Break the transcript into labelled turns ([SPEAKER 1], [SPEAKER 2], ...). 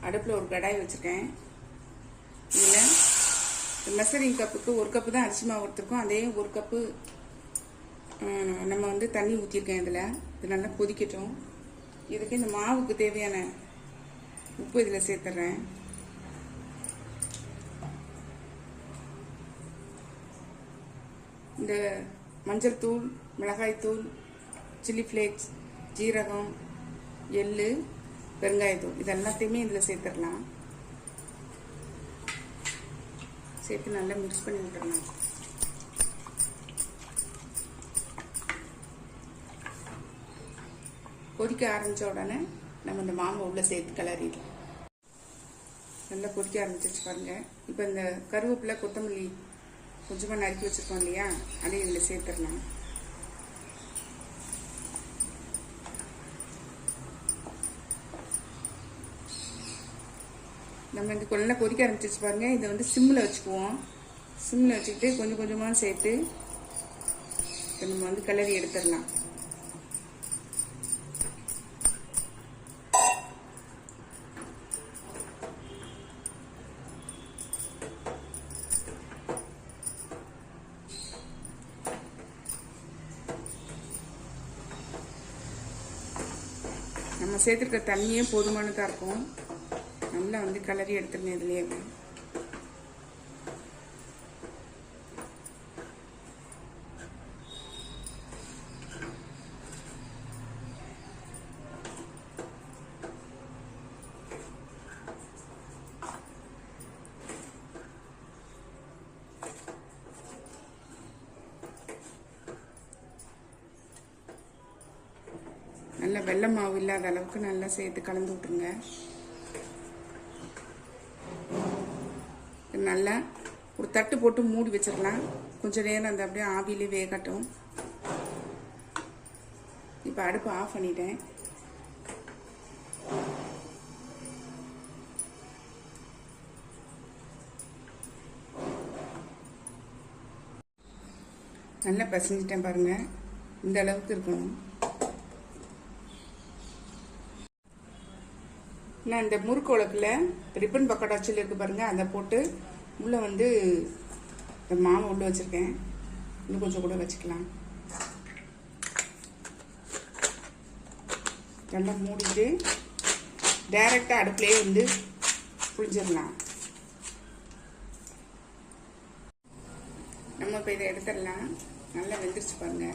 [SPEAKER 1] அடுப்பில் ஒரு கடாய் வச்சுருக்கேன். இதில் மெஷரிங் கப்புக்கு 1 கப்பு தான் அரிசி மாவு எடுத்துருக்கோம். அதே 1 கப்பு நம்ம வந்து தண்ணி ஊற்றிருக்கேன். இதில் இது நல்லா கொதிக்கட்டும். இதுக்கு இந்த மாவுக்கு தேவையான உப்பு இதில் சேர்த்துட்றேன். இந்த மஞ்சள் தூள், மிளகாய் தூள், சில்லி ஃப்ளேக்ஸ், ஜீரகம், எள்ளு, பெருங்காயத்தூள் இது எல்லாத்தையுமே இதில் சேர்த்துடலாம். சேர்த்து நல்லா மிக்ஸ் பண்ணி விட்டுறலாம். கொதிக்க ஆரம்பித்த உடனே நம்ம இந்த மாவை உள்ள சேர்த்து கிளறிடலாம். நல்லா கொதிக்க ஆரம்பிச்சிச்சு பாருங்க. இப்போ இந்த கருவேப்பிலை, கொத்தமல்லி கொஞ்சமாக நறுக்கி வச்சுருக்கோம் இல்லையா, அதையும் இதில் சேர்த்துடலாம். நம்ம இந்த நல்லா கொதிக்க ஆரம்பிச்சிச்சு பாருங்க. இதை வந்து சிம்மில் வச்சுக்குவோம். சிம்மில் வச்சுக்கிட்டு கொஞ்சம் கொஞ்சமாக சேர்த்து நம்ம வந்து கிளறி எடுத்துடலாம். நம்ம சேர்த்துருக்க தண்ணியே போதுமானதாக இருக்கும். நல்லா வந்து கிளறி எடுத்துருங்க. இதுலேயே நல்லா வெள்ளை மாவு இல்லாத அளவுக்கு நல்லா சேர்த்து கலந்து விட்டுருங்க. நல்லா ஒரு தட்டு போட்டு மூடி வச்சிடலாம். கொஞ்சம் நேரம் அந்த அப்படியே ஆவியிலே வேகட்டும். இப்போ அடுப்பு ஆஃப் பண்ணிட்டேன். நல்லா பிசைஞ்சிட்டேன் பாருங்க. இந்த அளவுக்கு இருக்கணும். நான் இந்த முறுக்கு உலக்கில் ரிப்பன் பக்கோடா சில்லி இருக்கு பாருங்க, அதை போட்டு உள்ளே வந்து இந்த மாவை உள்ளே வச்சுருக்கேன். இன்னும் கொஞ்சம் கூட வச்சுக்கலாம். நல்லா மூடிட்டு டைரெக்டாக அடுப்புலேயே வந்து புளிஞ்சிடலாம். நம்ம இப்போ இதை எடுத்துடலாம். நல்லா வெந்துருச்சு பாருங்க.